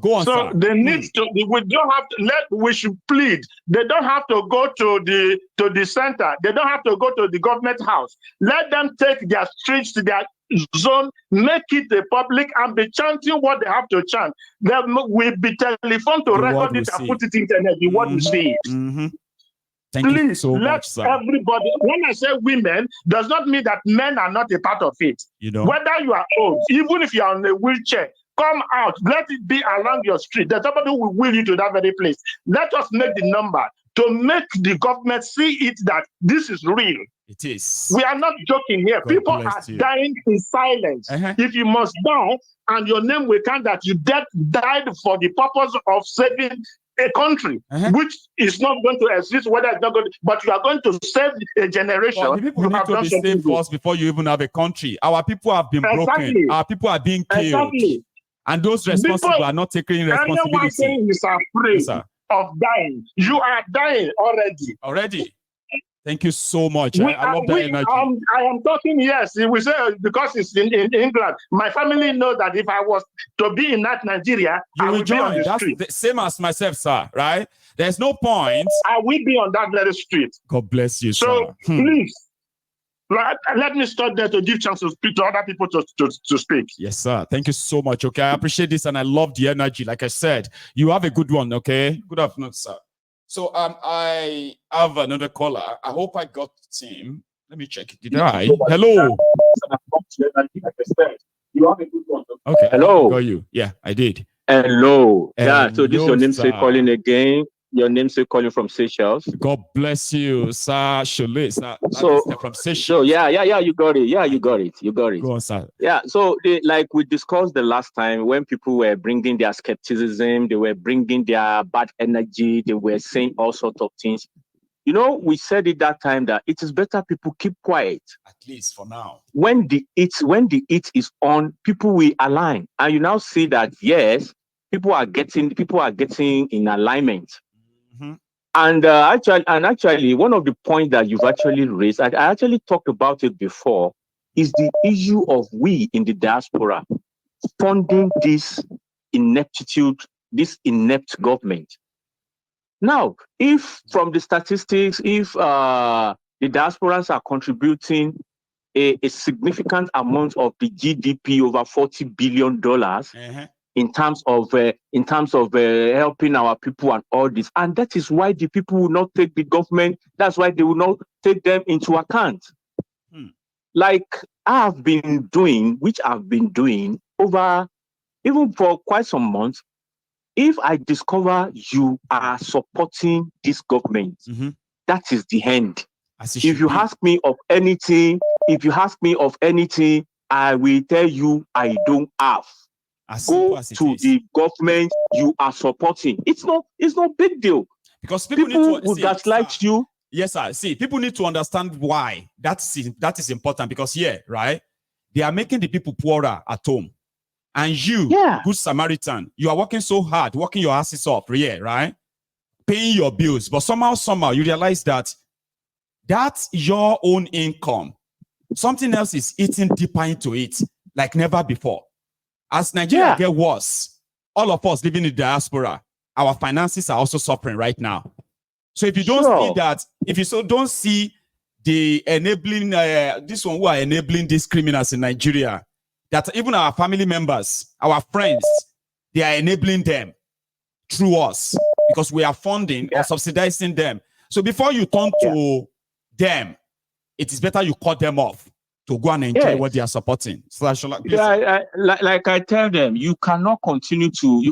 Go on, so sir. they need to. We don't have to let. We should plead. They don't have to go to the center. They don't have to go to the government house. Let them take their streets to their zone, make it a public, and be chanting what they have to chant. There will be telephone to record it and put it in internet. The word we see it. Thank Please you so let much, sir. everybody. When I say women, does not mean that men are not a part of it. You know, whether you are old, even if you are on a wheelchair, come out. Let it be along your street. There's somebody who will wheel you to that very place. Let us make the number to make the government see it that this is real. It is. We are not joking here. God People are dying in silence. If you must die and your name will count that you died for the purpose of saving a country, which is not going to exist, whether it's not going to, but you are going to save a generation. Well, the people need to be saved first before you even have a country. Our people have been broken. Our people are being killed. And those responsible are not taking responsibility. Anyone saying he's afraid of dying, you are dying already. Already. Thank you so much. I love that energy. I am talking, yes. We say because it's in England. My family knows that if I was to be in that Nigeria, I will join. Be on the street. That's the same as myself, sir, right? There's no point. I will be on that very street. God bless you, so, sir. Please, let me start there to give chance to speak to other people to speak. Yes, sir. Thank you so much, okay? I appreciate this and I love the energy. Like I said, you have a good one, okay? Good afternoon, sir. So I have another caller. I hope I got him. Let me check. Did I? Hello. Okay. Hello. I got you. Yeah, I did. Hello. Yeah. So this is your namesake calling again. Your namesake calling from Seychelles. God bless you, sir. Shule, sir. So from Seychelles. So yeah. You got it. Yeah, you got it. Go on, sir. Yeah. So like we discussed the last time, when people were bringing their skepticism, they were bringing their bad energy, they were saying all sorts of things. You know, we said it that time that it is better people keep quiet. At least for now. When the heat is on, people will align. And you now see that yes, people are getting in alignment. And actually, one of the points that you've actually raised, I actually talked about it before, is the issue of we in the diaspora funding this ineptitude, this inept government. Now, if from the statistics, if the diasporans are contributing a significant amount of the GDP, over $40 billion, in terms of helping our people and all this, and that is why the people will not take the government. That's why they will not take them into account. Like I've been doing over, even for quite some months. If I discover you are supporting this government, that is the end. If you ask me of anything, I will tell you I don't have. Go to the government you are supporting. It's no big deal. Because people will gaslight you. Yes, sir. See, people need to understand why. That is important because right, they are making the people poorer at home. And you, good Samaritan, you are working so hard, working your asses off, right? Paying your bills. But somehow you realize that that's your own income. Something else is eating deeper into it like never before. As Nigeria get worse, all of us living in the diaspora, our finances are also suffering right now. So if you don't see that, if you don't see the enabling, this one who are enabling these criminals in Nigeria, that even our family members, our friends, they are enabling them through us because we are funding or subsidizing them. So before you turn to them, it is better you cut them off to go and enjoy what they are supporting. Like I tell them, you cannot continue to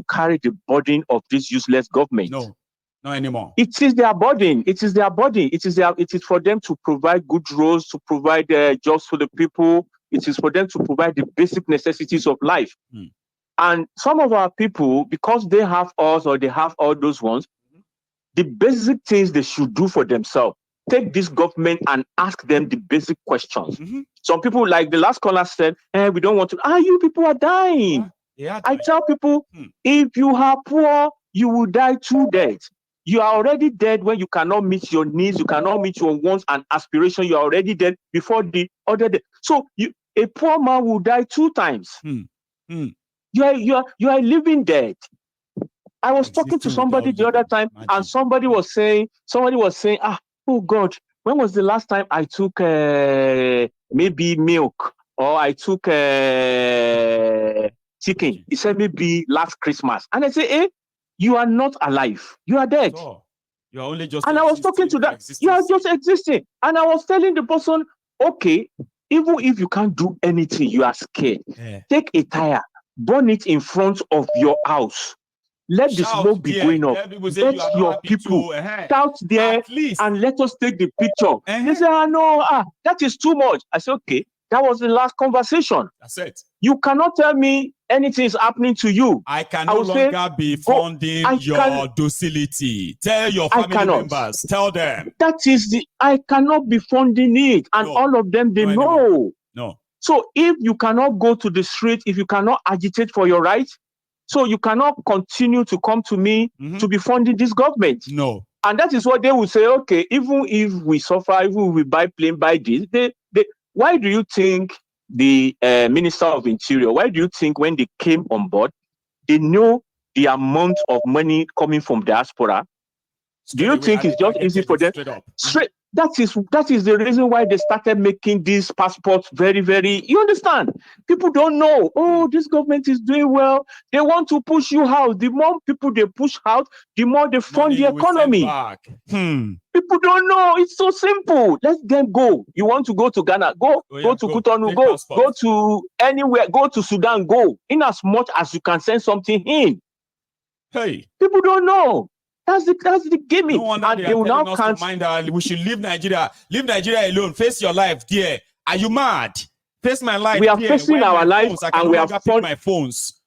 carry the burden of this useless government. No, not anymore. It is their burden. It is for them to provide good roads, to provide jobs for the people. It is for them to provide the basic necessities of life. And some of our people, because they have us or they have all those ones, the basic things they should do for themselves. Take this government and ask them the basic questions. Some people, like the last caller said, we don't want to. You people are dying. I tell people, if you are poor, you will die too dead. You are already dead when you cannot meet your needs, you cannot meet your wants and aspirations. You are already dead before the other day. So a poor man will die 2 times. You are living dead. I was talking to somebody the other time, and somebody was saying, oh God, when was the last time I took maybe milk or I took chicken? He said maybe last Christmas. And I say, you are not alive. You are dead. Oh, you are only just and I was talking to that. You are just existing. And I was telling the person, okay, even if you can't do anything, you are scared. Yeah. Take a tire, burn it in front of your house. Let the smoke be going up. Let your people shout there and let us take the picture. They say, no, that is too much. I said, okay, that was the last conversation. That's it. You cannot tell me anything is happening to you. I can no longer be funding your docility. Tell your family members. Tell them. That is I cannot be funding it. And all of them, they know. No. So if you cannot go to the street, if you cannot agitate for your rights, so you cannot continue to come to me to be funding this government. No. And that is what they will say, okay, even if we suffer, even if we buy plane, buy this, why do you think the Minister of Interior, why do you think when they came on board, they know the amount of money coming from diaspora? Do you think it's just easy for them? Straight. That is the reason why they started making these passports very, very, you understand? People don't know, oh, this government is doing well. They want to push you out. The more people they push out, the more they fund the economy. People don't know. It's so simple. Let them go. You want to go to Ghana? Go to Cotonou. Go to anywhere. Go to Sudan. Go. In as much as you can send something in. Hey. People don't know. That's the gimmick. No wonder they will now mind we should leave Nigeria. Leave Nigeria alone. Face your life, dear. Are you mad? Face my life. We are facing our life, and we are funding my phones.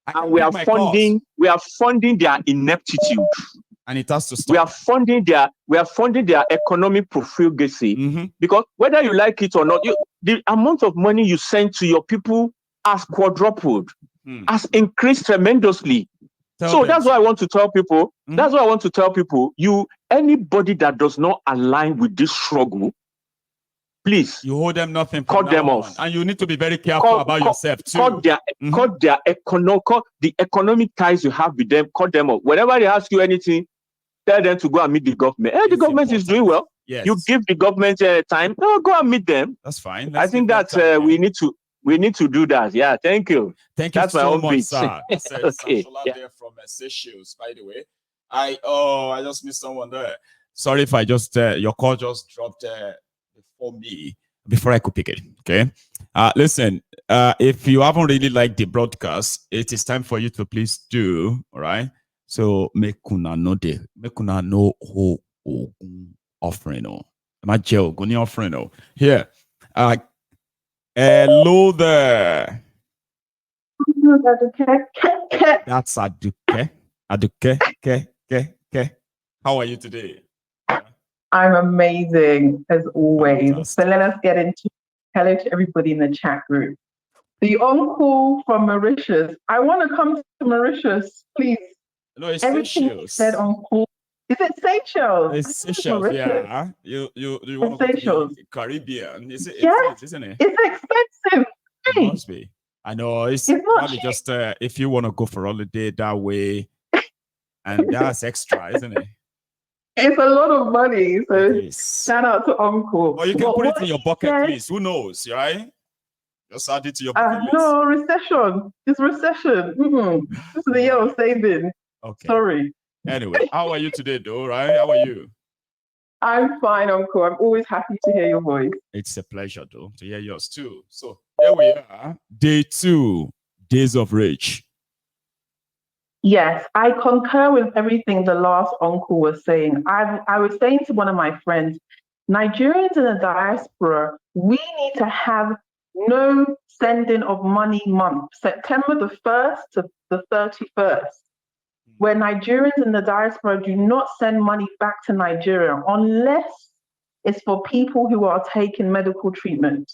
And we are funding. We are funding their ineptitude. And it has to stop. We are funding their economic profligacy because whether you like it or not, the amount of money you send to your people has quadrupled, has increased tremendously. That's why I want to tell people. That's why I want to tell people. Anybody that does not align with this struggle, please, you hold them nothing. Cut them off, and you need to be very careful about yourself too. Cut the economic ties you have with them. Cut them off. Whenever they ask you anything, tell them to go and meet the government. The government is doing well. Yes. You give the government time. Go and meet them. That's fine. I think that we need to do that. Yeah, thank you. Thank you so much, sir. Okay. There from Seychelles, by the way. I just missed someone there. Sorry if I just your call just dropped before I could pick it. Okay. Listen, if you haven't really liked the broadcast, it is time for you to please do. All right. So make una know who offering offering. Here. Hello there. That's Aduke. Aduke. How are you today? I'm amazing as always. So let us get into hello to everybody in the chat group. The uncle from Mauritius. I want to come to Mauritius, please. No, it's everything Seychelles. Said uncle. Is it Seychelles? It's Seychelles, yeah. You want to go to the Caribbean? Isn't it? It's expensive. It must be. I know. It's probably just if you want to go for holiday that way, and that's extra, isn't it? It's a lot of money. So shout out to Uncle. Or you can put it in your bucket list. Who knows, right? Just add it to your bucket list. No, recession. It's recession. This is the year of saving. Okay. Sorry. Anyway, how are you today, though, right? How are you? I'm fine, Uncle. I'm always happy to hear your voice. It's a pleasure, though, to hear yours, too. So here we are, day 2, Days of Rage. Yes, I concur with everything the last uncle was saying. I was saying to one of my friends, Nigerians in the diaspora, we need to have no sending of money month, September the 1st to the 31st, where Nigerians in the diaspora do not send money back to Nigeria unless it's for people who are taking medical treatment.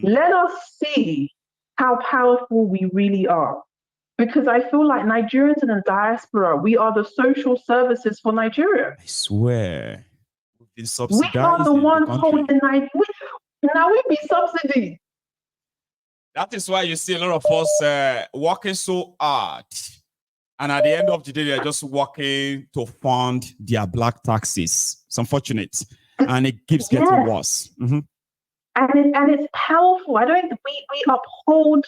Let us see how powerful we really are. Because I feel like Nigerians in the diaspora, we are the social services for Nigeria. I swear. We've been subsidized. We are the ones holding Nigeria. Now we be subsidies. That is why you see a lot of us working so hard. And at the end of the day, they're just working to fund their black taxes. It's unfortunate. And it keeps getting worse. Mm-hmm. And it's powerful. I don't think we uphold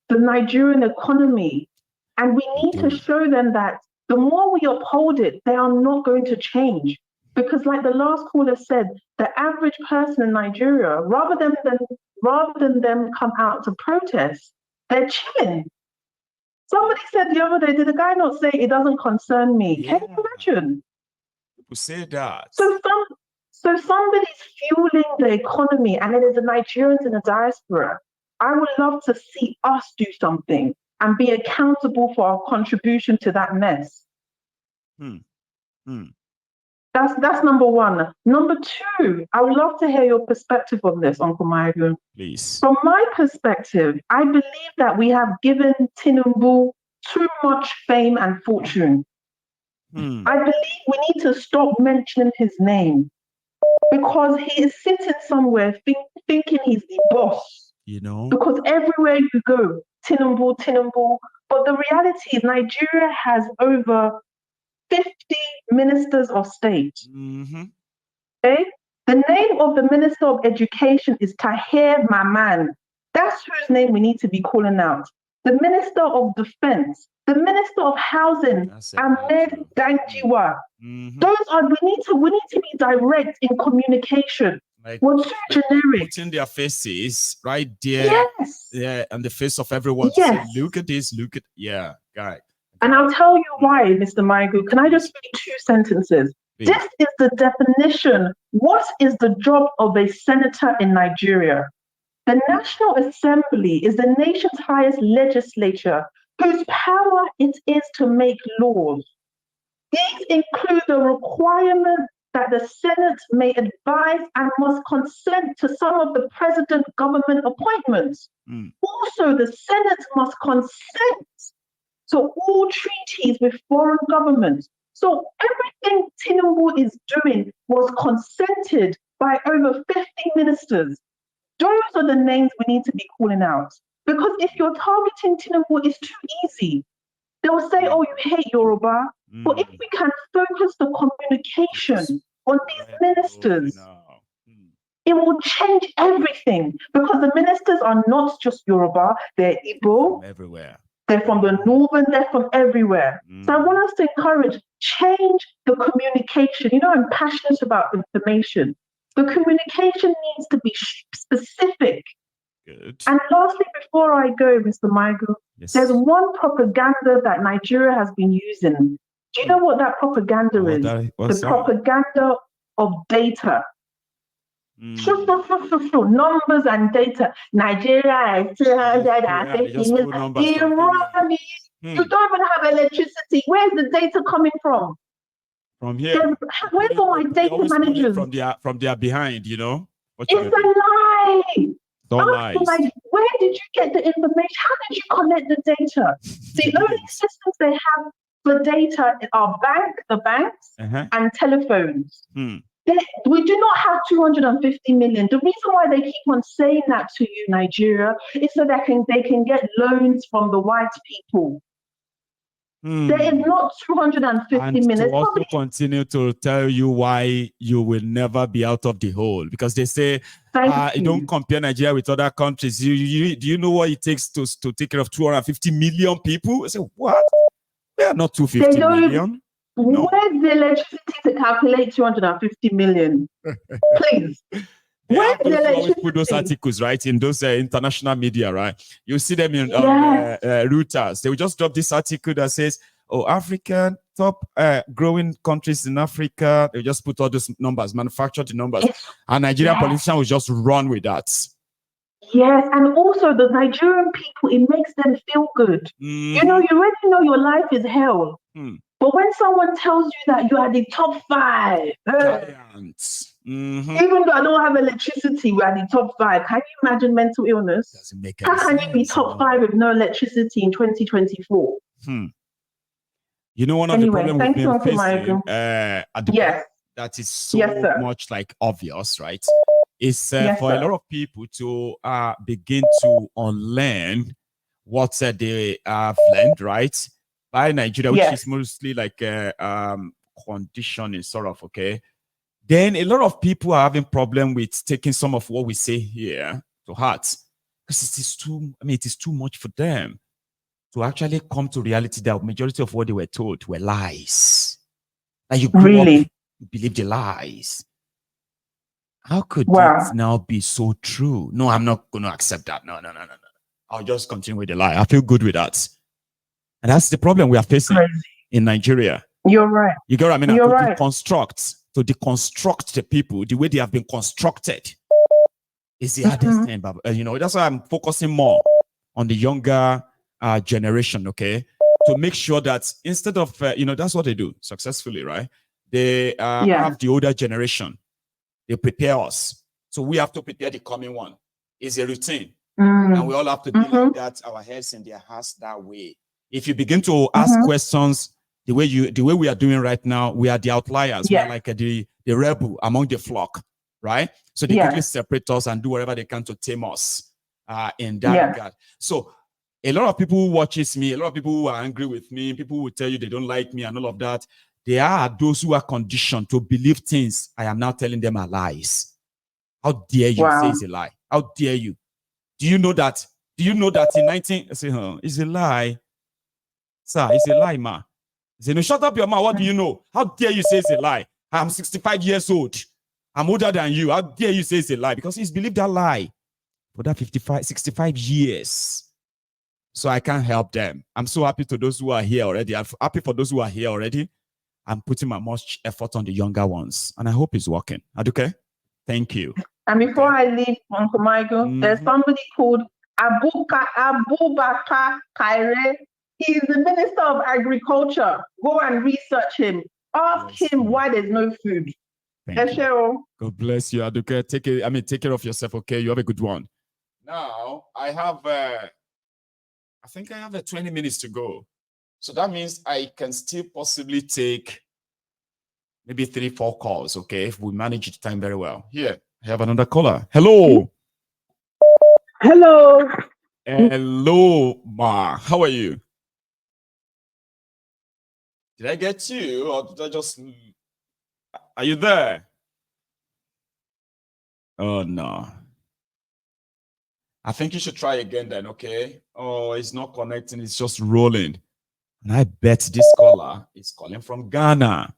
the Nigerian economy. And we need to show them that the more we uphold it, they are not going to change. Because like the last caller said, the average person in Nigeria, rather than them come out to protest, they're chilling. Somebody said the other day, did the guy not say it doesn't concern me? Yeah. Can you imagine? People say that. So somebody's fueling the economy, and it is the Nigerians in the diaspora. I would love to see us do something and be accountable for our contribution to that mess. That's number one. Number two, I would love to hear your perspective on this, Uncle Mayogu. Please. From my perspective, I believe that we have given Tinubu too much fame and fortune. I believe we need to stop mentioning his name because he is sitting somewhere thinking he's the boss. You know? Because everywhere you go, Tinubu. But the reality is Nigeria has over 50 ministers of state. Okay? The name of the Minister of Education is Tahir Maman. That's whose name we need to be calling out. The Minister of Defense, the Minister of Housing, Ahmed Danjiwa. Those are we need to be direct in communication. Like, we're too generic. Putting their faces right there, on the face of everyone. Yes. Say, look at this, guy. And I'll tell you why, Mr. Mayogu. Can I just read 2 sentences? Please. This is the definition. What is the job of a senator in Nigeria? The National Assembly is the nation's highest legislature, whose power it is to make laws. These include the requirement that the Senate may advise and must consent to some of the president government appointments. Also, the Senate must consent to all treaties with foreign governments. So everything Tinubu is doing was consented by over 50 ministers. Those are the names we need to be calling out. Because if you're targeting Tinubu, it's too easy. They'll say, oh, you hate Yoruba. But if we can focus the communication on these ministers, it will change everything. Because the ministers are not just Yoruba, they're Igbo. From everywhere. They're from the northern, they're from everywhere. So I want us to encourage, change the communication. You know, I'm passionate about information. The communication needs to be specific. Good. And lastly, before I go, Mr. Mayogu, there's one propaganda that Nigeria has been using. Do you know what that propaganda is? The propaganda of data. Numbers and data. Nigeria is 250 million. You don't even have electricity. Where's the data coming from? From here. Where's all my data managers? From their behind, you know? It's a lie. Don't lie. Where did you get the information? How did you collect the data? The only systems they have for data are the banks, and telephones. We do not have 250 million. The reason why they keep on saying that to you, Nigeria, is so that they can get loans from the white people. There is not 250 million. And to also continue to tell you why you will never be out of the hole. Because they say, you don't compare Nigeria with other countries. Do you know what it takes to take care of 250 million people? I say, what? They are not 250 million. No. Where's the electricity to calculate 250 million? Please. Where's the electricity? Always put those articles, right, in those international media, right? You see them in Reuters. They will just drop this article that says, African top growing countries in Africa. They just put all those numbers, manufacture the numbers. And Nigerian politicians will just run with that. Yes, and also the Nigerian people, it makes them feel good. You know, you already know your life is hell. But when someone tells you that you are the top 5, giants. Even though I don't have electricity, we are the top 5. Can you imagine mental illness? Doesn't make How can you be top 5 with no electricity in 2024? You know, one of the problems we've been facing at the that is so much like obvious, right? is for a lot of people to begin to unlearn what they have learned, right? By Nigeria, which is mostly like conditioning, sort of, okay? Then a lot of people are having problem with taking some of what we say here to heart. Because it is too much for them to actually come to reality that majority of what they were told were lies. Like you grew up, you believe the lies. How could it now be so true? No, I'm not going to accept that. No. I'll just continue with the lie. I feel good with that. And that's the problem we are facing in Nigeria. You're right. You get what I mean? You're right. To deconstruct the people the way they have been constructed is the hardest thing. But, that's why I'm focusing more on the younger generation, okay? To make sure that instead of, that's what they do successfully, right? They have the older generation. They prepare us. So we have to prepare the coming one. It's a routine. And we all have to be like that, our heads in their hearts that way. If you begin to ask questions the way we are doing right now, we are the outliers. We are like the rebel among the flock, right? So they quickly separate us and do whatever they can to tame us in that regard. So a lot of people who watches me, a lot of people who are angry with me, people who tell you they don't like me and all of that, they are those who are conditioned to believe things I am now telling them are lies. How dare you say it's a lie? How dare you? Do you know that? Do you know that in 19... I say, it's a lie. Sir, it's a lie, ma. I say, no, shut up your mouth. What do you know? How dare you say it's a lie? I'm 65 years old. I'm older than you. How dare you say it's a lie? Because he's believed that lie for that 65 years. So I can't help them. I'm so happy to those who are here already. I'm happy for those who are here already. I'm putting my most effort on the younger ones. And I hope it's working. Aduke, thank you. And before I leave, Uncle Michael, there's somebody called Abubakar Kaire. He's the Minister of Agriculture. Go and research him. Ask him why there's no food. Thank you. God bless you, Aduke. Take care of yourself, okay? You have a good one. Now, I think I have 20 minutes to go. So that means I can still possibly take maybe 3-4 calls, okay? If we manage the time very well. Here, I have another caller. Hello. Hello. Hello, Ma. How are you? Did I get you or did I just... Are you there? Oh, no. I think you should try again then, okay? Oh, it's not connecting. It's just rolling. And I bet this caller is calling from Ghana.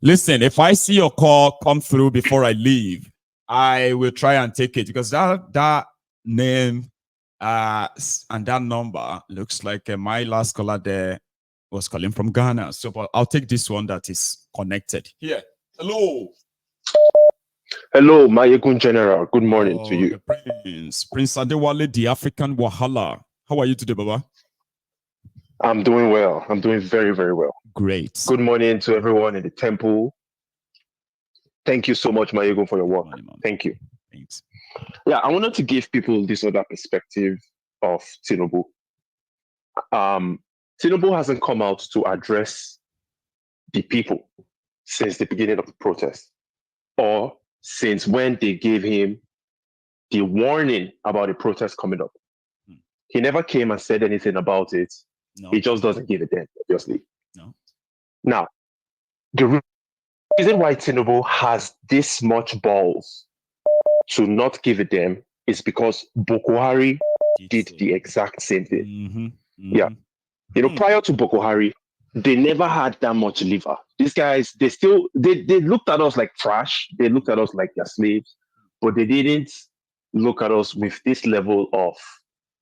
Listen, if I see your call come through before I leave, I will try and take it because that name and that number looks like my last caller there was calling from Ghana. So but I'll take this one that is connected. Here. Hello. Hello, Mayegun General. Good morning to you. Prince Adewale, the African Wahala. How are you today, Baba? I'm doing well. I'm doing very, very well. Great. Good morning to everyone in the temple. Thank you so much, Mayegun, for your work. Thank you. Thanks. Yeah, I wanted to give people this other perspective of Tinubu. Tinubu hasn't come out to address the people since the beginning of the protest, or since when they gave him the warning about the protest coming up. He never came and said anything about it. No. He just doesn't give a damn, obviously. No. Now, the reason why Tinubu has this much balls to not give a damn is because Buhari did the exact same thing. Yeah. Prior to Buhari, they never had that much liver. These guys, they looked at us like trash. They looked at us like they're slaves, but they didn't look at us with this level of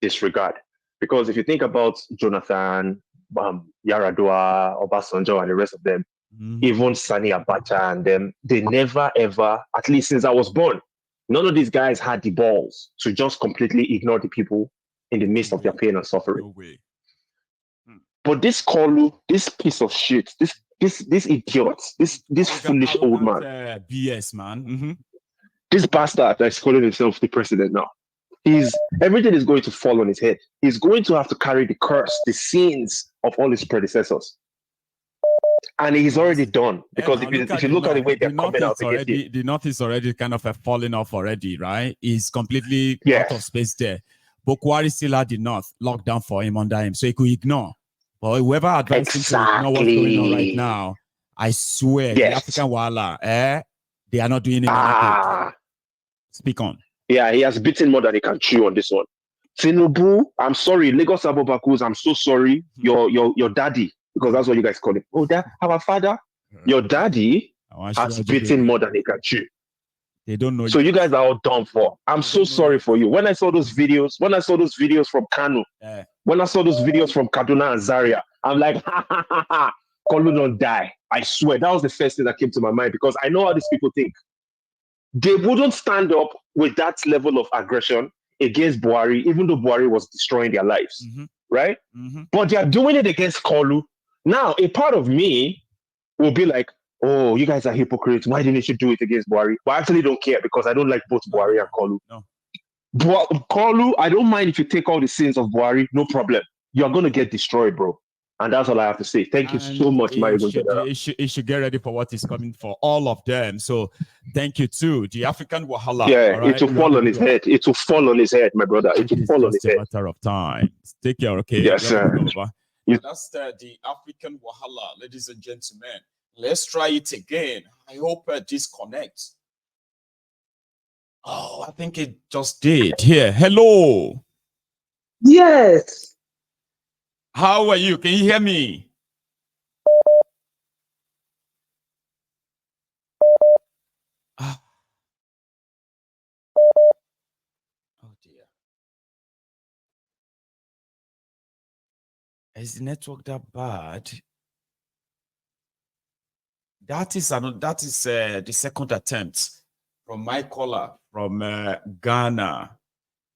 disregard. Because if you think about Jonathan, Yaradua, Obasanjo, and the rest of them, even Sani Abacha and them, they never ever, at least since I was born, none of these guys had the balls to just completely ignore the people in the midst of their pain and suffering. No way. But this Kolu, this piece of shit, this idiot, this foolish old man, BS man, this bastard that's calling himself the president now, everything is going to fall on his head. He's going to have to carry the curse, the sins of all his predecessors. and he's already done. Because if you look at the way they're coming out against him, the North is already kind of falling off already, right? He's completely out of space there. Bokwari still had the North locked down for him under him, so he could ignore. But whoever advised him to ignore what's going on right now, I swear, the African Wala, they are not doing him any good. Speak on. Yeah, he has beaten more than he can chew on this one. Tinubu, I'm sorry, Lagos Abobakus, I'm so sorry. Your daddy, because that's what you guys call him. Oh, that our father, your daddy has beaten more than he can chew. They don't know. So you guys are all done for. I'm so sorry for you. When I saw those videos from Kanu, when I saw those videos from Kaduna and Zaria, I'm like, ha ha ha ha, Kolu don't die. I swear, that was the first thing that came to my mind, because I know how these people think. They wouldn't stand up with that level of aggression against Buhari, even though Buhari was destroying their lives, right? But they are doing it against Kolu. Now, a part of me will be like, oh, you guys are hypocrites. Why didn't you do it against Buhari? But I actually don't care, because I don't like both Buhari and Kolu. No. Kolu, I don't mind if you take all the sins of Buhari, no problem. You're going to get destroyed, bro. And that's all I have to say. Thank you so much, Mario. It should get ready for what is coming for all of them. So thank you too. The African Wahala. Yeah, right? It will fall on his head. It will fall on his head, my brother. It will fall on his head. It's just a matter of time. Take care, okay? Yes, sir. That's the African Wahala, ladies and gentlemen. Let's try it again. I hope this connects. Oh, I think it just did. Here, hello. Yes. How are you? Can you hear me? Oh dear. Is the network that bad? That is the second attempt from my caller from Ghana.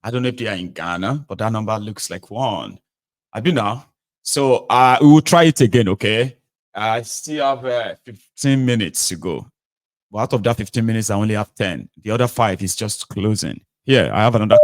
I don't know if they are in Ghana, but that number looks like one. I do now. So we will try it again, okay? I still have 15 minutes to go. But out of that 15 minutes, I only have 10. The other 5 is just closing. Here, I have another call.